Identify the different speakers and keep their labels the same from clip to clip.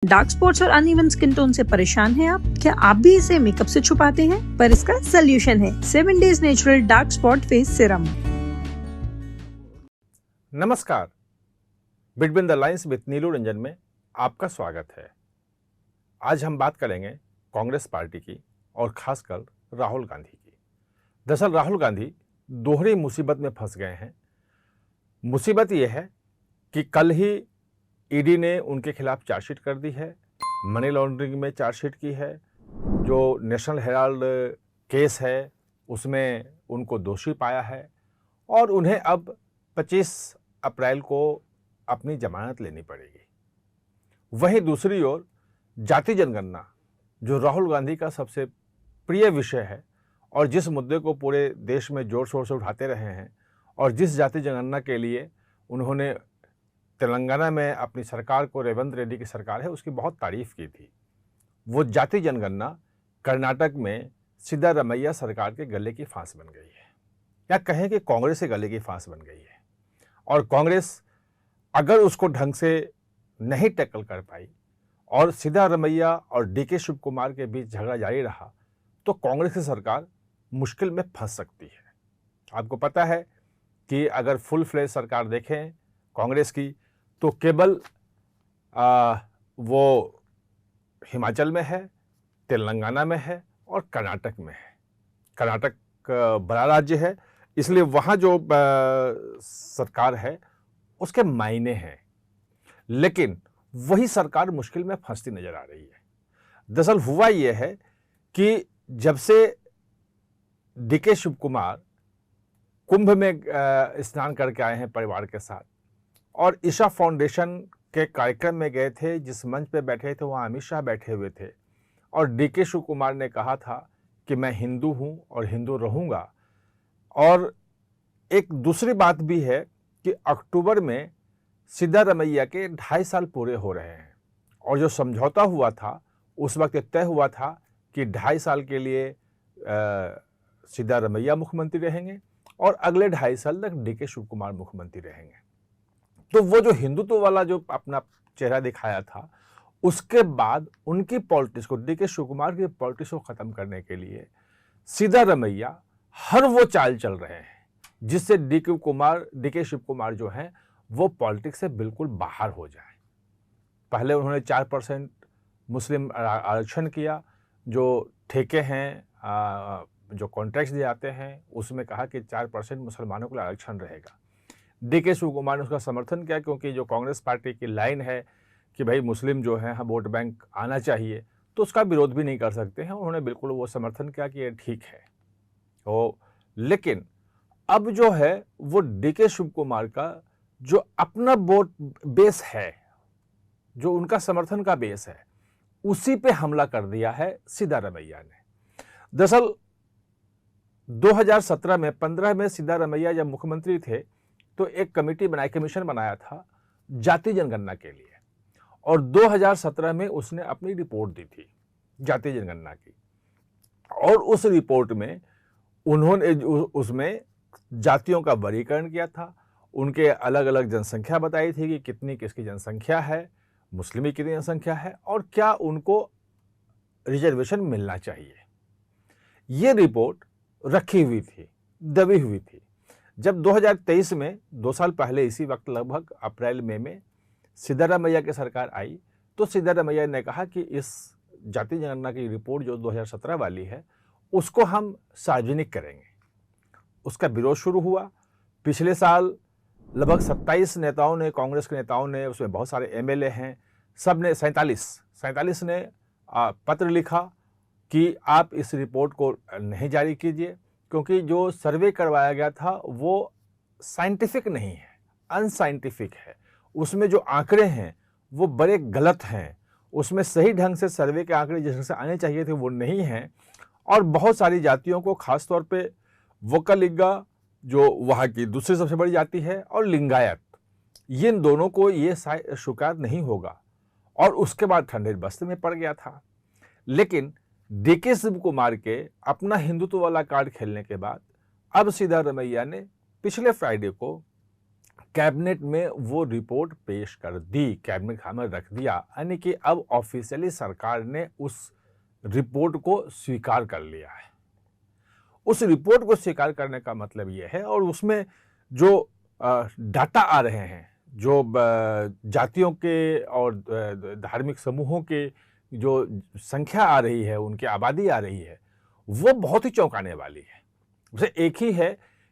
Speaker 1: Dark spots और uneven skin tone से परेशान हैं आप? क्या आप भी इसे मेकअप से छुपाते हैं? पर इसका सोल्यूशन है 7 days natural dark spot face serum.
Speaker 2: नमस्कार, बिटवीन द लाइंस विद नीलू रंजन में आपका स्वागत है। आज हम बात करेंगे कांग्रेस पार्टी की और खासकर राहुल गांधी की। दरअसल राहुल गांधी दोहरी मुसीबत में फंस गए हैं। मुसीबत यह है कि कल ही ईडी ने उनके खिलाफ चार्जशीट कर दी है, मनी लॉन्ड्रिंग में चार्जशीट की है। जो नेशनल हेराल्ड केस है उसमें उनको दोषी पाया है और उन्हें अब 25 अप्रैल को अपनी जमानत लेनी पड़ेगी। वहीं दूसरी ओर जाति जनगणना, जो राहुल गांधी का सबसे प्रिय विषय है और जिस मुद्दे को पूरे देश में जोर शोर से उठाते रहे हैं और जिस जाति जनगणना के लिए उन्होंने तेलंगाना में अपनी सरकार को, रेवंत रेड्डी की सरकार है, उसकी बहुत तारीफ की थी। वो जाति जनगणना कर्नाटक में सिद्धारमैया सरकार के गले की फांस बन गई है, या कहें कि कांग्रेस के गले की फांस बन गई है। और कांग्रेस अगर उसको ढंग से नहीं टैकल कर पाई और सिद्धारमैया और डीके शिव कुमार के बीच झगड़ा जारी रहा तो कांग्रेस की सरकार मुश्किल में फंस सकती है। आपको पता है कि अगर फुल फ्लेज सरकार देखें कांग्रेस की तो केवल वो हिमाचल में है, तेलंगाना में है और कर्नाटक में है। कर्नाटक बड़ा राज्य है, इसलिए वहाँ जो सरकार है उसके मायने हैं, लेकिन वही सरकार मुश्किल में फंसती नजर आ रही है। दरअसल हुआ यह है कि जब से डीके शिव कुमार कुंभ में स्नान करके आए हैं परिवार के साथ और ईशा फाउंडेशन के कार्यक्रम में गए थे, जिस मंच पे बैठे थे वहाँ अमित शाह बैठे हुए थे और डीके शिव कुमार ने कहा था कि मैं हिंदू हूँ और हिंदू रहूँगा। और एक दूसरी बात भी है कि अक्टूबर में सिद्धारमैया के 2.5 साल पूरे हो रहे हैं और जो समझौता हुआ था उस वक्त तय हुआ था कि 2.5 साल के लिए सिद्धारमैया मुख्यमंत्री रहेंगे और अगले 2.5 साल तक डीके शिव कुमार मुख्यमंत्री रहेंगे। तो वो जो हिंदुत्व वाला जो अपना चेहरा दिखाया था, उसके बाद उनकी पॉलिटिक्स को, डीके शिव कुमार की पॉलिटिक्स को खत्म करने के लिए सिद्धारमैया हर वो चाल चल रहे हैं जिससे डीके शिव कुमार जो हैं वो पॉलिटिक्स से बिल्कुल बाहर हो जाए। पहले उन्होंने 4% मुस्लिम आरक्षण किया, जो ठेके हैं, जो कॉन्ट्रैक्ट्स दिए जाते हैं उसमें कहा कि 4% मुसलमानों को आरक्षण रहेगा। डीके शिव कुमार ने उसका समर्थन किया क्योंकि जो कांग्रेस पार्टी की लाइन है कि भाई मुस्लिम जो है हम वोट बैंक आना चाहिए, तो उसका विरोध भी नहीं कर सकते हैं। उन्होंने बिल्कुल वो समर्थन किया कि ये ठीक है। लेकिन अब जो है वो डीके शिव कुमार का जो अपना वोट बेस है, जो उनका समर्थन का बेस है, उसी पे हमला कर दिया है सिद्धारमैया ने। दरअसल 2017 में 15 में सिद्धारमैया जब मुख्यमंत्री थे तो एक कमीशन बनाया था जाति जनगणना के लिए और 2017 में उसने अपनी रिपोर्ट दी थी जाति जनगणना की। और उस रिपोर्ट में उन्होंने उसमें जातियों का वर्गीकरण किया था, उनके अलग अलग जनसंख्या बताई थी कि कितनी किसकी जनसंख्या है, मुस्लिम की कितनी जनसंख्या है और क्या उनको रिजर्वेशन मिलना चाहिए। ये रिपोर्ट रखी हुई थी, दबी हुई थी। जब 2023 में 2 साल पहले इसी वक्त लगभग अप्रैल मई में सिद्धारमैया की सरकार आई तो सिद्धारमैया ने कहा कि इस जाति जनगणना की रिपोर्ट जो 2017 वाली है उसको हम सार्वजनिक करेंगे। उसका विरोध शुरू हुआ। पिछले साल लगभग 27 नेताओं ने, कांग्रेस के नेताओं ने, उसमें बहुत सारे एमएलए हैं, सब ने 47 ने पत्र लिखा कि आप इस रिपोर्ट को नहीं जारी कीजिए क्योंकि जो सर्वे करवाया गया था वो साइंटिफिक नहीं है, अनसाइंटिफिक है। उसमें जो आंकड़े हैं वो बड़े गलत हैं, उसमें सही ढंग से सर्वे के आंकड़े जिस ढंग से आने चाहिए थे वो नहीं हैं। और बहुत सारी जातियों को, खासतौर पे वोक्कालिगा जो वहाँ की दूसरी सबसे बड़ी जाति है और लिंगायत, ये इन दोनों को ये स्वीकार नहीं होगा। और उसके बाद ठंडे बस्ते में पड़ गया था। लेकिन डीके शिव कुमार के अपना हिंदुत्व वाला कार्ड खेलने के बाद अब सिद्धारमैया ने पिछले फ्राइडे को कैबिनेट में वो रिपोर्ट पेश कर दी, कैबिनेट खाने में रख दिया, यानी कि अब ऑफिशियली सरकार ने उस रिपोर्ट को स्वीकार कर लिया है। उस रिपोर्ट को स्वीकार करने का मतलब ये है, और उसमें जो डाटा आ रहे हैं, जो जातियों के और धार्मिक समूहों के जो संख्या आ रही है, उनकी आबादी आ रही है, वो बहुत ही चौंकाने वाली है। उसे एक ही है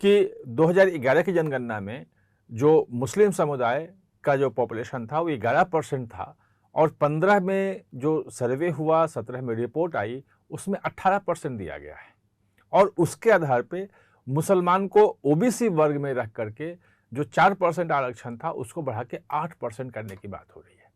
Speaker 2: कि 2011 की जनगणना में जो मुस्लिम समुदाय का जो पॉपुलेशन था वो 11% था, और 15 में जो सर्वे हुआ, 17 में रिपोर्ट आई, उसमें 18% दिया गया है। और उसके आधार पे मुसलमान को ओबीसी वर्ग में रख करके जो 4% आरक्षण था उसको बढ़ा के 8% करने की बात हो रही है।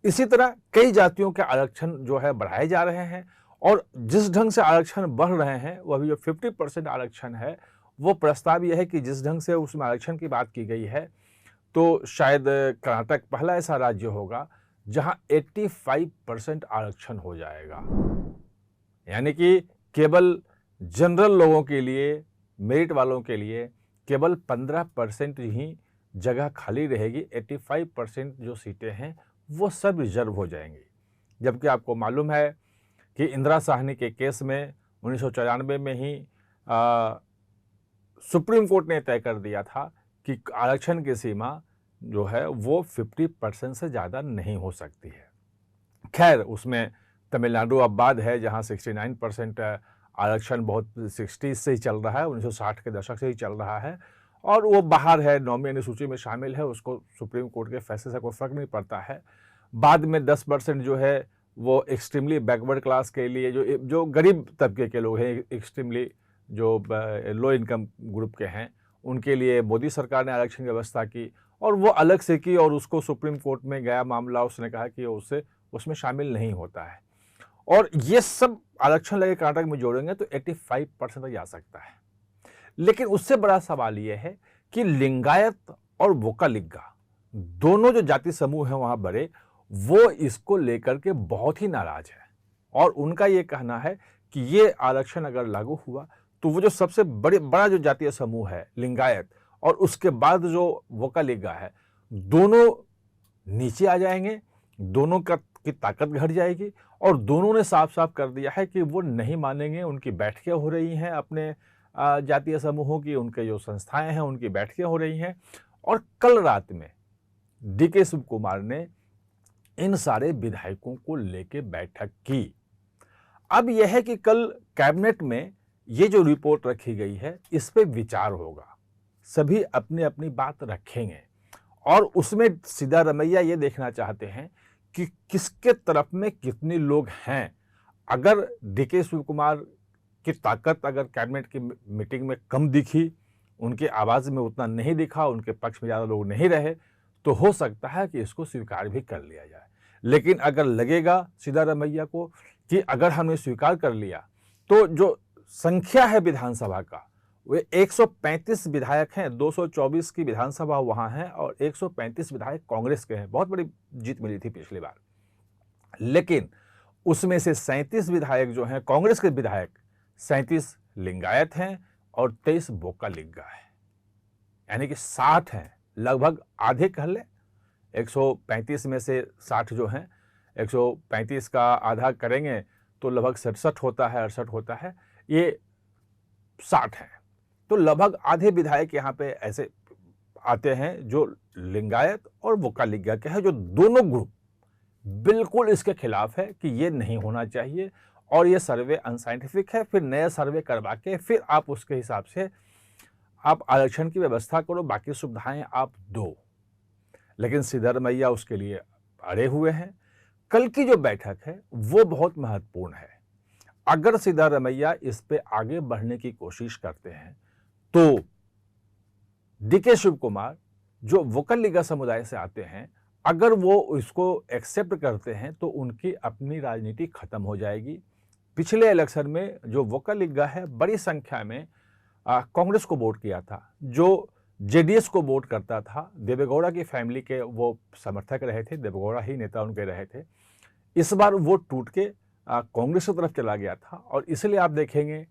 Speaker 2: इसी तरह कई जातियों के आरक्षण जो है बढ़ाए जा रहे हैं, और जिस ढंग से आरक्षण बढ़ रहे हैं, वो अभी जो 50% आरक्षण है, वो प्रस्ताव यह है कि जिस ढंग से उसमें आरक्षण की बात की गई है, तो शायद कर्नाटक पहला ऐसा राज्य होगा जहां 85% आरक्षण हो जाएगा। यानी कि केवल जनरल लोगों के लिए, मेरिट वालों के लिए केवल 15% ही जगह खाली रहेगी। 85% जो सीटें हैं वो सब रिजर्व हो जाएंगी। जबकि आपको मालूम है कि इंदिरा साहनी के केस में 1994 में ही सुप्रीम कोर्ट ने तय कर दिया था कि आरक्षण की सीमा जो है वो 50% से ज़्यादा नहीं हो सकती है। खैर, उसमें तमिलनाडु अब बाद है, जहां 69% आरक्षण बहुत 60 से ही चल रहा है, 1960 के दशक से ही चल रहा है, और वो बाहर है, 9वीं अनुसूची में शामिल है, उसको सुप्रीम कोर्ट के फैसले से कोई फर्क नहीं पड़ता है। बाद में 10% जो है वो एक्सट्रीमली बैकवर्ड क्लास के लिए, जो गरीब तबके के लोग हैं, एक्सट्रीमली जो लो इनकम ग्रुप के हैं, उनके लिए मोदी सरकार ने आरक्षण की व्यवस्था की, और वो अलग से की, और उसको सुप्रीम कोर्ट में गया मामला, उसने कहा कि उसमें शामिल नहीं होता है। और ये सब आरक्षण लगे कर्नाटक में जोड़ेंगे तो 85% तक जा सकता है। लेकिन उससे बड़ा सवाल ये है कि लिंगायत और वोकालिगा दोनों जो जाति समूह हैं वहां बड़े, वो इसको लेकर के बहुत ही नाराज है, और उनका ये कहना है कि ये आरक्षण अगर लागू हुआ तो वो जो सबसे बड़ा जो जातीय समूह है लिंगायत, और उसके बाद जो वोकालिगा है, दोनों नीचे आ जाएंगे, दोनों की ताकत घट जाएगी। और दोनों ने साफ साफ कर दिया है कि वो नहीं मानेंगे। उनकी बैठकें हो रही हैं अपने जातीय समूहों की, उनके जो संस्थाएं हैं उनकी बैठकें हो रही हैं। और कल रात में डीके शिव कुमार ने इन सारे विधायकों को लेके बैठक की। अब यह है कि कल कैबिनेट में ये जो रिपोर्ट रखी गई है इस पे विचार होगा, सभी अपनी अपनी बात रखेंगे, और उसमें सिद्धारमैया ये देखना चाहते हैं कि किसके तरफ में कितने लोग हैं। अगर डीके शिव कुमार की ताकत अगर कैबिनेट की मीटिंग में कम दिखी, उनकी आवाज़ में उतना नहीं दिखा, उनके पक्ष में ज़्यादा लोग नहीं रहे, तो हो सकता है कि इसको स्वीकार भी कर लिया जाए। लेकिन अगर लगेगा सिद्धारमैया को कि अगर हमने स्वीकार कर लिया तो जो संख्या है विधानसभा का, वे 135 विधायक हैं, 224 की विधानसभा वहां है, और 135 विधायक कांग्रेस के हैं। बहुत बड़ी जीत मिली थी पिछली बार। लेकिन उसमें से 37 विधायक जो हैं कांग्रेस के विधायक, 37 लिंगायत हैं और 23 वोकालिगा है, यानी कि 60 हैं, लगभग आधे कह ले। 135 में से 60 जो हैं, 135 का आधा करेंगे तो लगभग 67 होता है, 68 होता है, ये 60 हैं। तो लगभग आधे विधायक यहाँ पे ऐसे आते हैं जो लिंगायत और वोकालिगा के हैं, जो दोनों ग्रुप बिल्कुल इसके खिलाफ है कि ये नहीं होना चाहिए, और ये सर्वे अनसाइंटिफिक है। फिर नया सर्वे करवा के फिर आप उसके हिसाब से आप आरक्षण की व्यवस्था करो, बाकी सुविधाएं आप दो। लेकिन सिद्धारमैया उसके लिए अड़े हुए हैं। कल की जो बैठक है वो बहुत महत्वपूर्ण है। अगर सिद्धारमैया इस पे आगे बढ़ने की कोशिश करते हैं तो डीके शिव कुमार जो वोकालिगा समुदाय से आते हैं, अगर वो इसको एक्सेप्ट करते हैं तो उनकी अपनी राजनीति खत्म हो जाएगी। पिछले इलेक्शन में जो वोकालिगा है बड़ी संख्या में कांग्रेस को वोट किया था, जो जेडीएस को वोट करता था। देवेगौड़ा की फैमिली के वो समर्थक रहे थे, देवेगौड़ा ही नेता उनके रहे थे। इस बार वो टूट के कांग्रेस की तरफ चला गया था, और इसलिए आप देखेंगे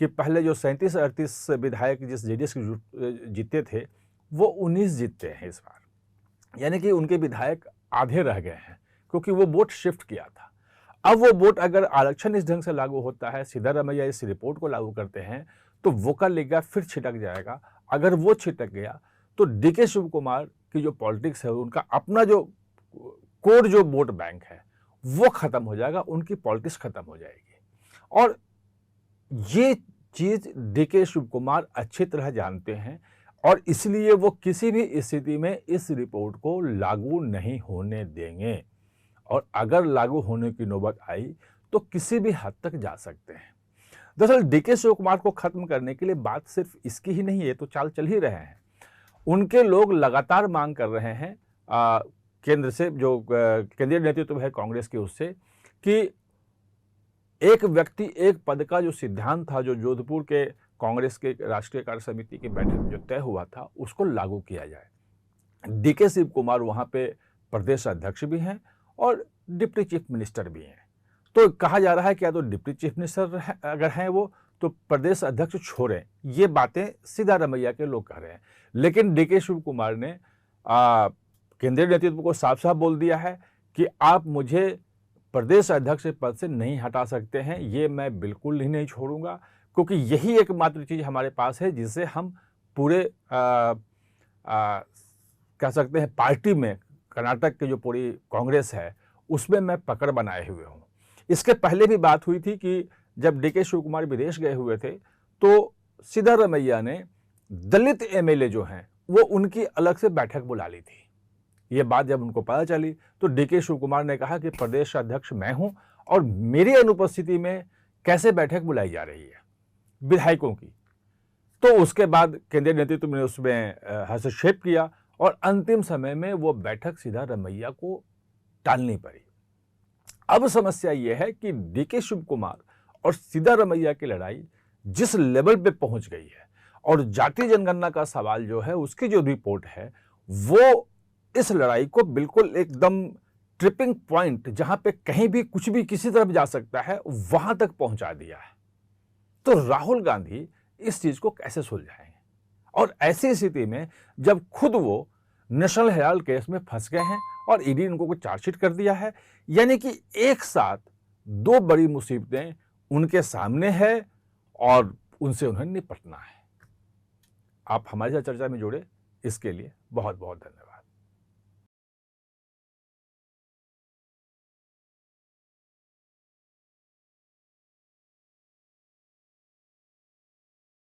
Speaker 2: कि पहले जो 37-38 विधायक जिस जेडीएस के जीते थे, वो 19 जीतते हैं इस बार, यानी कि उनके विधायक आधे रह गए हैं क्योंकि वो वोट शिफ्ट किया था। अब वो वोट अगर आरक्षण इस ढंग से लागू होता है, सिद्धारमैया इस रिपोर्ट को लागू करते हैं, तो वो का लेगा फिर छिटक जाएगा। अगर वो छिटक गया तो डीके शिव कुमार की जो पॉलिटिक्स है, उनका अपना जो कोर जो वोट बैंक है वो खत्म हो जाएगा, उनकी पॉलिटिक्स खत्म हो जाएगी। और ये चीज डीके शिव कुमार अच्छी तरह जानते हैं और इसलिए वो किसी भी स्थिति में इस रिपोर्ट को लागू नहीं होने देंगे। और अगर लागू होने की नौबत आई तो किसी भी हद तक जा सकते हैं। दरअसल डीके शिव कुमार को खत्म करने के लिए बात सिर्फ इसकी ही नहीं है, तो चाल चल ही रहे हैं। उनके लोग लगातार मांग कर रहे हैं केंद्र से, जो केंद्रीय नेतृत्व है कांग्रेस के, उससे कि एक व्यक्ति एक पद का जो सिद्धांत था, जो जोधपुर के कांग्रेस के राष्ट्रीय कार्य समिति की बैठक में जो तय हुआ था, उसको लागू किया जाए। डीके शिव कुमार वहां पे प्रदेश अध्यक्ष भी हैं और डिप्टी चीफ मिनिस्टर भी हैं। तो कहा जा रहा है कि या तो डिप्टी चीफ मिनिस्टर अगर हैं वो, तो प्रदेश अध्यक्ष छोड़ें। ये बातें सिद्धारमैया के लोग कह रहे हैं, लेकिन डीके शिव कुमार ने केंद्रीय नेतृत्व को साफ साफ बोल दिया है कि आप मुझे प्रदेश अध्यक्ष पद से नहीं हटा सकते हैं, ये मैं बिल्कुल ही नहीं छोड़ूंगा, क्योंकि यही एकमात्र चीज हमारे पास है जिससे हम पूरे कह सकते हैं पार्टी में, कर्नाटक की जो पूरी कांग्रेस है उसमें मैं पकड़ बनाए हुए हूं। इसके पहले भी बात हुई थी कि जब डीके शिव कुमार विदेश गए हुए थे तो सिद्धारमैया ने दलित एमएलए जो हैं वो उनकी अलग से बैठक बुला ली थी। ये बात जब उनको पता चली तो डीके शिव कुमार ने कहा कि प्रदेश अध्यक्ष मैं हूं और मेरी अनुपस्थिति में कैसे बैठक बुलाई जा रही है विधायकों की। तो उसके बाद केंद्रीय नेतृत्व ने उसमें हस्तक्षेप किया और अंतिम समय में वो बैठक सिद्धारमैया को टालनी पड़ी। अब समस्या यह है कि डीके शिव कुमार और सिद्धारमैया की लड़ाई जिस लेवल पे पहुंच गई है और जातीय जनगणना का सवाल जो है, उसकी जो रिपोर्ट है, वो इस लड़ाई को बिल्कुल एकदम ट्रिपिंग पॉइंट, जहां पे कहीं भी कुछ भी किसी तरफ जा सकता है, वहां तक पहुंचा दिया है। तो राहुल गांधी इस चीज को कैसे सुलझाएंगे? और ऐसी स्थिति में जब खुद वो नेशनल हेराल्ड केस में फंस गए हैं और ईडी इनको को चार्जशीट कर दिया है, यानी कि एक साथ दो बड़ी मुसीबतें उनके सामने है और उनसे उन्हें निपटना है। आप हमारे साथ चर्चा में जुड़े, इसके लिए बहुत बहुत धन्यवाद।